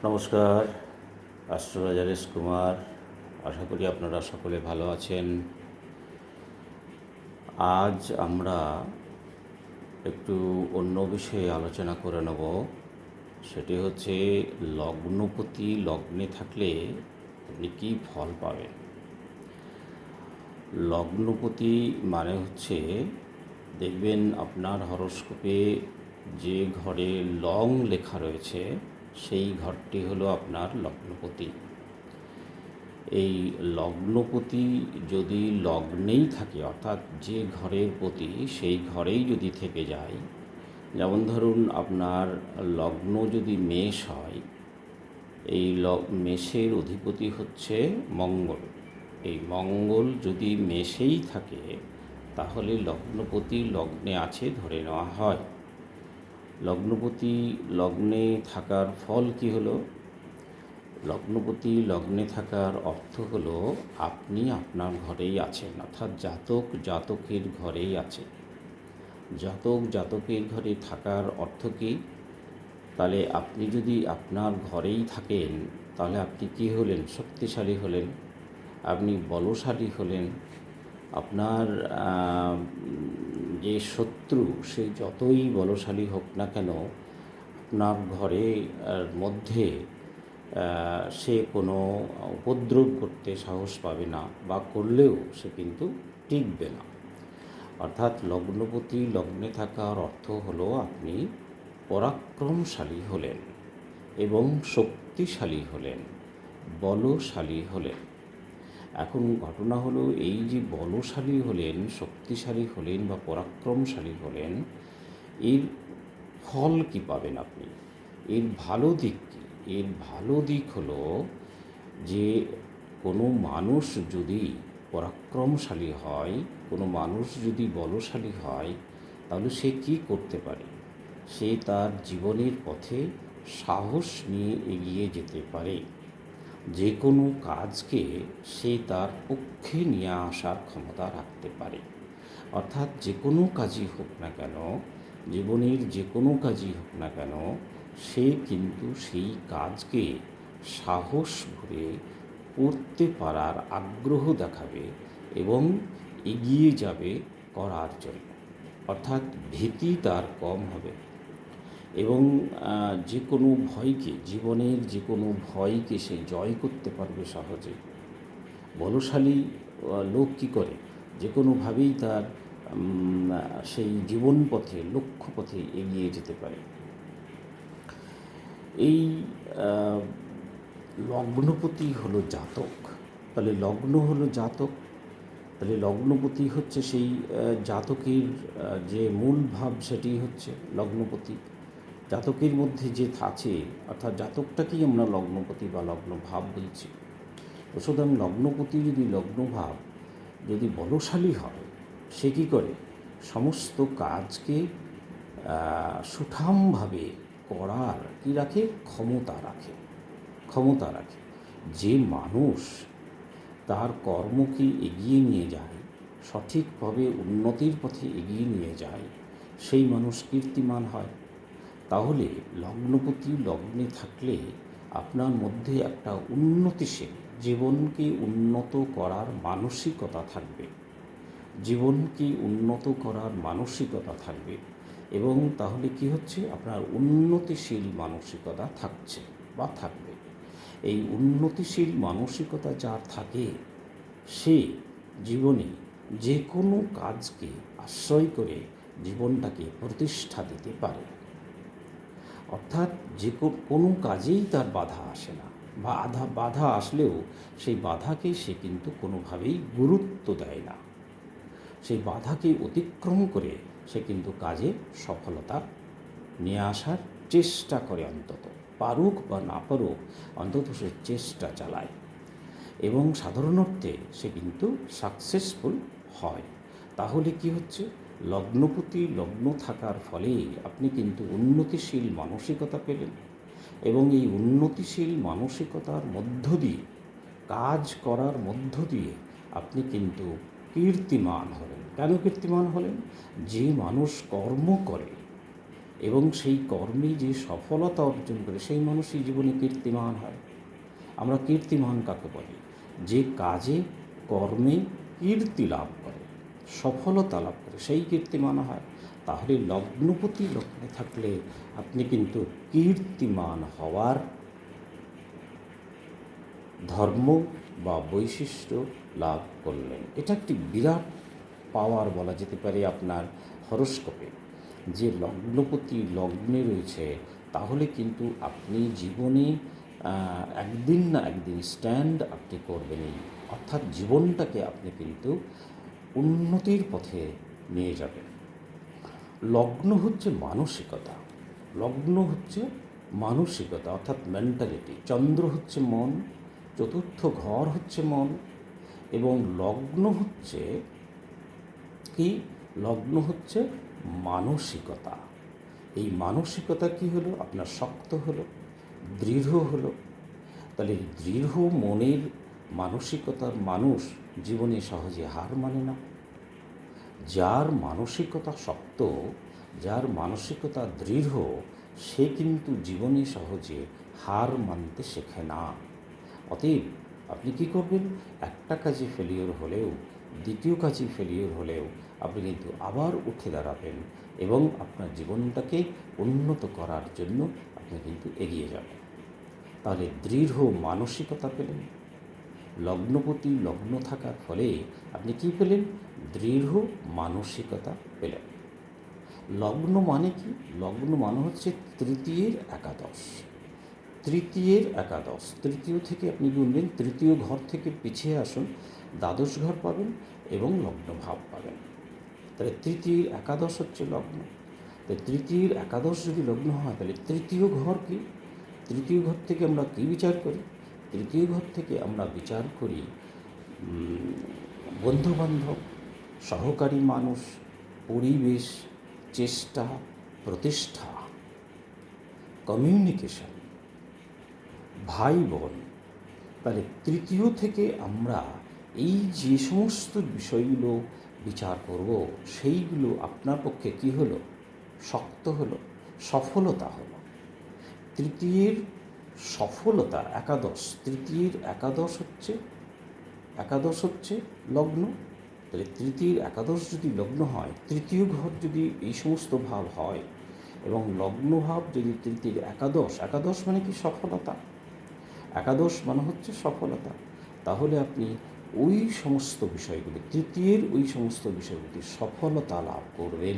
নমস্কার, astrologer S Kumar. আশা করি আপনারা সকলে ভালো আছেন। আজ আমরা একটু অন্য বিষয়ে আলোচনা করে নেব। সেটি হচ্ছে লগ্নপতি লগ্নে থাকলে আপনি কী ফল পাবেন। লগ্নপতি মানে হচ্ছে, দেখবেন আপনার হরোস্কোপে যে ঘরে লং লেখা রয়েছে সেই ঘরটি হলো আপনার লগ্নপতি। এই লগ্নপতি যদি লগ্নেই থাকে, অর্থাৎ যে ঘরের পতি সেই ঘরেই যদি থেকে যায়, যেমন ধরুন আপনার লগ্ন যদি মেষ হয়, এই মেষের অধিপতি হচ্ছে মঙ্গল। এই মঙ্গল যদি মেষেই থাকে তাহলে লগ্নপতি লগ্নে আছে ধরে নেওয়া হয়। লগ্নপতি লগ্নে থাকার ফল কি হলো? লগ্নপতি লগ্নে থাকার অর্থ হলো আপনি আপনার ঘরেই আছেন, অর্থাৎ জাতক জাতকের ঘরেই আছে। জাতক জাতকের ঘরে থাকার অর্থ কী? তাহলে আপনি যদি আপনার ঘরেই থাকেন তাহলে আপনি কী হলেন? শক্তিশালী হলেন, আপনি বলশালী হলেন। আপনার যে শত্রু সে যতই বলশালী হোক না কেন, আপনার ঘরে মধ্যে সে কোনো উপদ্রব করতে সাহস পাবে না, বা করলেও সে কিন্তু টিকবে না। অর্থাৎ লগ্নপতি লগ্নে থাকার অর্থ হলো আপনি পরাক্রমশালী হলেন এবং শক্তিশালী হলেন, বলশালী হলেন। এখন ঘটনা হলো, এই যে বলশালী হলেন, শক্তিশালী হলেন বা পরাক্রমশালী হলেন, এর ফল কি পাবেন আপনি? এর ভালো দিক কী? এর ভালো দিক হলো যে কোনো মানুষ যদি পরাক্রমশালী হয়, কোনো মানুষ যদি বলশালী হয়, তাহলে সে কী করতে পারে? সে তার জীবনের পথে সাহস নিয়ে এগিয়ে যেতে পারে। যে কোনো কাজকে সে তার পক্ষে নিয়ে আসার ক্ষমতা রাখতে পারে। অর্থাৎ যে কোনো কাজই হোক না কেন, জীবনের যে কোনো কাজই হোক না কেন, সে কিন্তু সেই কাজকে সাহস ভরে করতে পারার আগ্রহ দেখাবে এবং এগিয়ে যাবে করার জন্য। অর্থাৎ ভীতি তার কম হবে এবং যে কোনো ভয়কে, জীবনের যে কোনো ভয়কে সে জয় করতে পারবে সহজে। বলশালী লোক কী করে? যে কোনোভাবেই তার সেই জীবন পথে, লক্ষ্য পথে এগিয়ে যেতে পারে। এই লগ্নপতি হলো জাতক। তাহলে লগ্ন হলো জাতক, তাহলে লগ্নপতি হচ্ছে সেই জাতকের যে মূল ভাব, সেটি হচ্ছে লগ্নপতি। জাতকের মধ্যে যে আছে, অর্থাৎ জাতকটাকেই আমরা লগ্নপতি বা লগ্নভাব বলছি। তো সুতরাং লগ্নপতি যদি লগ্নভাব যদি বলশালী হয়, সে কী করে? সমস্ত কাজকে সুঠামভাবে করার কী রাখে? ক্ষমতা রাখে। যে মানুষ তার কর্মকে এগিয়ে নিয়ে যায়, সঠিকভাবে উন্নতির পথে এগিয়ে নিয়ে যায়, সেই মানুষ কীর্তিমান হয়। তাহলে লগ্নপতি লগ্নে থাকলে আপনার মধ্যে একটা উন্নতিশীল, জীবনকে উন্নত করার মানসিকতা থাকবে, জীবনকে উন্নত করার মানসিকতা থাকবে। এবং তাহলে কি হচ্ছে? আপনার উন্নতিশীল মানসিকতা থাকছে বা থাকবে। এই উন্নতিশীল মানসিকতা যার থাকে, সে জীবনে যে কোনো কাজকে আশ্রয় করে জীবনটাকে প্রতিষ্ঠা দিতে পারে। অর্থাৎ যে কোনো কাজেই তার বাধা আসে না, বা বাধা আসলেও সেই বাধাকে সে কিন্তু কোনোভাবেই গুরুত্ব দেয় না। সেই বাধাকে অতিক্রম করে সে কিন্তু কাজে সফলতা নিয়ে আসার চেষ্টা করে, অন্তত পারুক বা না পারুক, অন্তত সে চেষ্টা চালায় এবং সাধারণ অর্থে সে কিন্তু সাকসেসফুল হয়। তাহলে কি হচ্ছে? লগ্নপতি লগ্ন থাকার ফলে আপনি কিন্তু উন্নতিশীল মানসিকতা পেলেন এবং এই উন্নতিশীল মানসিকতার মধ্য দিয়ে, কাজ করার মধ্য দিয়ে আপনি কিন্তু কীর্তিমান হলেন। কেন কীর্তিমান হলেন? যে মানুষ কর্ম করে, এবং সেই কর্মে যে সফলতা অর্জন করে সেই মানুষই জীবনে কীর্তিমান হয়। আমরা কীর্তিমান কাকে বলি? যে কাজে কর্মে কীর্তি লাভ করে, সফলতা লাভ করে, সেই কীর্তিমান হয়। তাহলে লগ্নপতি লগ্নে থাকলে আপনি কিন্তু কীর্তিমান হওয়ার ধর্ম বা বৈশিষ্ট্য লাভ করলেন। এটা একটি বিরাট পাওয়ার বলা যেতে পারে আপনার হরোস্কোপে। যে লগ্নপতি লগ্নে রয়েছে, তাহলে কিন্তু আপনি জীবনে একদিন না একদিন স্ট্যান্ড আপনি করবেনই। অর্থাৎ জীবনটাকে আপনি কিন্তু উন্নতির পথে নিয়ে যাবেন। লগ্ন হচ্ছে মানসিকতা, লগ্ন হচ্ছে মানসিকতা অর্থাৎ মেন্টালিটি। চন্দ্র হচ্ছে মন, চতুর্থ ঘর হচ্ছে মন, এবং লগ্ন হচ্ছে কি? লগ্ন হচ্ছে মানসিকতা। এই মানসিকতা কি হলো? আপনার শক্ত হলো, দৃঢ় হলো। তাহলে দৃঢ় মনের মানসিকতার মানুষ জীবনে সহজে হার মানে না। যার মানসিকতা শক্ত, যার মানসিকতা দৃঢ়, সে কিন্তু জীবনে সহজে হার মানতে শেখে না। অতএব আপনি কী করবেন? একটা কাজে ফেলিওর হলেও, দ্বিতীয় কাজে ফেলিওর হলেও আপনি কিন্তু আবার উঠে দাঁড়াবেন এবং আপনার জীবনটাকে উন্নত করার জন্য আপনি কিন্তু এগিয়ে যাবেন। তাহলে দৃঢ় মানসিকতা পেলেন। লগ্নপতি লগ্ন থাকার ফলে আপনি কী পেলেন? দৃঢ় মানসিকতা পেলেন। লগ্ন মানে কি? লগ্ন মানে হচ্ছে তৃতীয়ের একাদশ। তৃতীয়ের একাদশ, তৃতীয় থেকে আপনি গুনবেন, তৃতীয় ঘর থেকে পিছিয়ে আসুন, দ্বাদশ ঘর পাবেন এবং লগ্ন ভাব পাবেন। তাহলে তৃতীয়ের একাদশ হচ্ছে লগ্ন। তাই তৃতীয়ের একাদশ যদি লগ্ন হয়, তাহলে তৃতীয় ঘর কি? তৃতীয় ঘর থেকে আমরা কী বিচার করি? তৃতীয় ঘর থেকে আমরা বিচার করি বন্ধুবান্ধব, সহকারী মানুষ, পরিবেশ, চেষ্টা, প্রতিষ্ঠা, কমিউনিকেশন, ভাই বোন। তাহলে তৃতীয় থেকে আমরা এই যে সমস্ত বিষয়গুলো বিচার করব, সেইগুলো আপনার পক্ষে কী হলো? শক্ত হলো, সফলতা হলো। তৃতীয়ের সফলতা একাদশ, তৃতীয়ের একাদশ হচ্ছে লগ্ন। তাহলে তৃতীয়ের একাদশ যদি লগ্ন হয়, তৃতীয় ঘর যদি এই সমস্ত ভাব হয় এবং লগ্ন ভাব যদি তৃতীয়ের একাদশ, একাদশ মানে কি? সফলতা। একাদশ মানে হচ্ছে সফলতা। তাহলে আপনি ওই সমস্ত বিষয়গুলি, তৃতীয়ের ওই সমস্ত বিষয়গুলি সফলতা লাভ করবেন।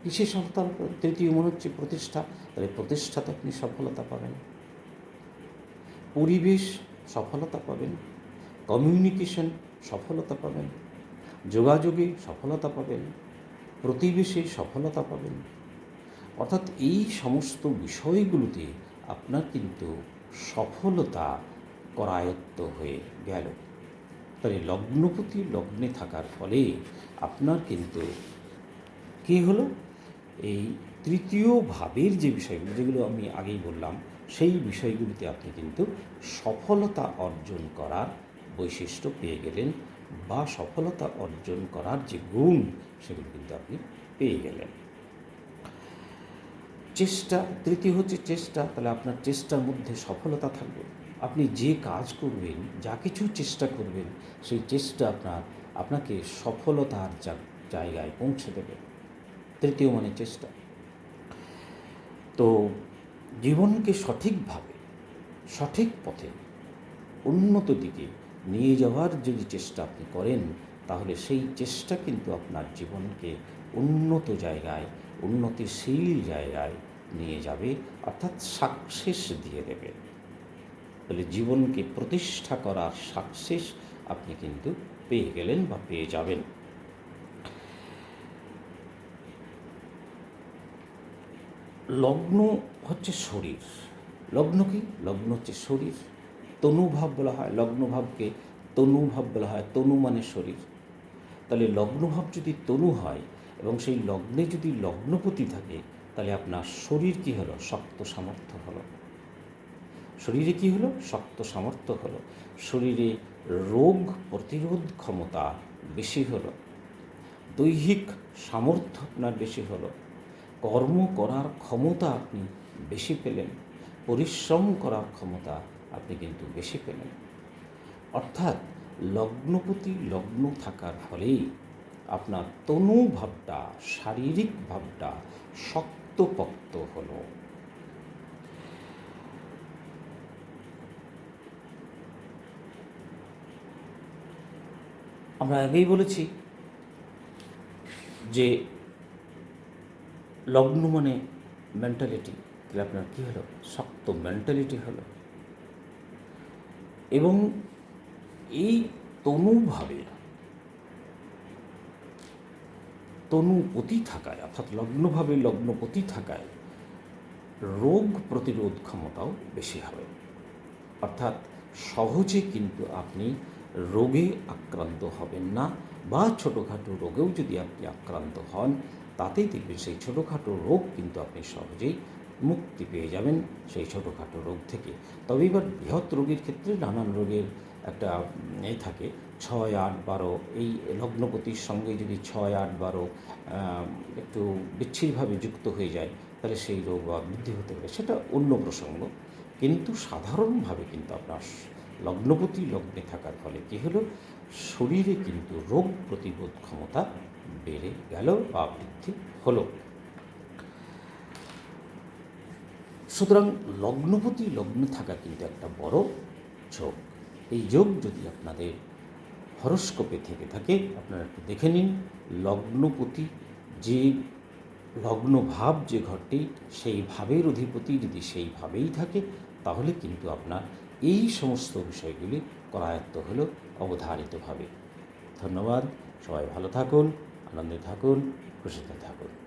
কিসে সফলতা? তৃতীয় মনে হচ্ছে প্রতিষ্ঠা, তাহলে প্রতিষ্ঠাতে আপনি সফলতা পাবেন। পরিবেশ, সফলতা পাবেন। কমিউনিকেশন, সফলতা পাবেন। যোগাযোগে সফলতা পাবেন। প্রতিবেশে সফলতা পাবেন। অর্থাৎ এই সমস্ত বিষয়গুলোতে আপনার কিন্তু সফলতা করায়ত্ত হয়ে গেল। তাহলে লগ্নপতি লগ্নে থাকার ফলে আপনার কিন্তু কী হলো? এই তৃতীয় ভাবের যে বিষয়গুলো, যেগুলো আমি আগেই বললাম, সেই বিষয়গুলিতে আপনি কিন্তু সফলতা অর্জন করার বৈশিষ্ট্য পেয়ে গেলেন, বা সফলতা অর্জন করার যে গুণ, সেগুলো কিন্তু আপনি পেয়ে গেলেন। চেষ্টা, তৃতীয় হচ্ছে চেষ্টা। তাহলে আপনার চেষ্টার মধ্যে সফলতা থাকবে। আপনি যে কাজ করবেন, যা কিছু চেষ্টা করবেন, সেই চেষ্টা আপনাকে সফলতার জায়গায় পৌঁছে দেবে। তৃতীয় মানে চেষ্টা। তো জীবনকে সঠিকভাবে, সঠিক পথে, উন্নত দিকে নিয়ে যাওয়ার যদি চেষ্টা আপনি করেন, তাহলে সেই চেষ্টা কিন্তু আপনার জীবনকে উন্নত জায়গায়, উন্নতিশীল জায়গায় নিয়ে যাবে, অর্থাৎ সাকসেস দিয়ে দেবে। তাহলে জীবনকে প্রতিষ্ঠা করার সাকসেস আপনি কিন্তু পেয়ে গেলেন বা পেয়ে যাবেন। লগ্ন হচ্ছে শরীর। লগ্ন কি? লগ্ন হচ্ছে শরীর। তনুভাব বলা হয়, লগ্নভাবকে তনুভাব বলা হয়। তনু মানে শরীর। তাহলে লগ্নভাব যদি তনু হয় এবং সেই লগ্নে যদি লগ্নপতি থাকে, তাহলে আপনার শরীর কী হলো? শক্ত সামর্থ্য হলো। শরীরে কী হলো? শক্ত সামর্থ্য হলো। শরীরে রোগ প্রতিরোধ ক্ষমতা বেশি হলো। দৈহিক সামর্থ্য আপনার বেশি হলো। কর্ম করার ক্ষমতা আপনি বেশি পেলেন, পরিশ্রম করার ক্ষমতা আপনি কিন্তু বেশি পেলেন। অর্থাৎ লগ্নপতি লগ্ন থাকার ফলেই আপনার তনু ভাবটা, শারীরিক ভাবটা শক্তপোক্ত হলো। আমরা আগেই বলেছি যে লগ্ন মানে মেন্টালিটি, তাহলে আপনার কী হলো? শক্ত মেন্টালিটি হলো। এবং এই তনুভাবে তনুপতি থাকায়, অর্থাৎ লগ্নভাবে লগ্নপতি থাকায় রোগ প্রতিরোধ ক্ষমতাও বেশি হবে। অর্থাৎ সহজে কিন্তু আপনি রোগে আক্রান্ত হবেন না, বা ছোটোখাটো রোগেও যদি আপনি আক্রান্ত হন, তাতেই দেখবেন সেই ছোটোখাটো রোগ কিন্তু আপনি সহজেই মুক্তি পেয়ে যাবেন সেই ছোটোখাটো রোগ থেকে। তবে এবার বৃহৎ রোগের ক্ষেত্রে নানান রোগের একটা থাকে 6, 8, 12, এই লগ্নপতির সঙ্গে যদি 6, 8, 12 একটু বিচ্ছিন্নভাবে যুক্ত হয়ে যায়, তাহলে সেই রোগ বা বৃদ্ধি হতে পারে, সেটা অন্য প্রসঙ্গ। কিন্তু সাধারণভাবে কিন্তু আপনার লগ্নপতি লগ্নে থাকার ফলে কী হলো? শরীরে কিন্তু রোগ প্রতিরোধ ক্ষমতা বেড়ে গেল বা বৃদ্ধি হলো। সুতরাং লগ্নপতি লগ্নে থাকা কিন্তু একটা বড় যোগ। এই যোগ যদি আপনাদের হরস্কোপে থেকে থাকে, আপনারা একটু দেখে নিন লগ্নপতি যে লগ্ন ভাব, যে ঘরটি, সেই ভাবের অধিপতি যদি সেইভাবেই থাকে, তাহলে কিন্তু আপনার এই সমস্ত বিষয়গুলি করায়ত্ত হলো অবধারিতভাবে। ধন্যবাদ। সবাই ভালো থাকুন, আনন্দে থাকুন, খুশিতে থাকুন।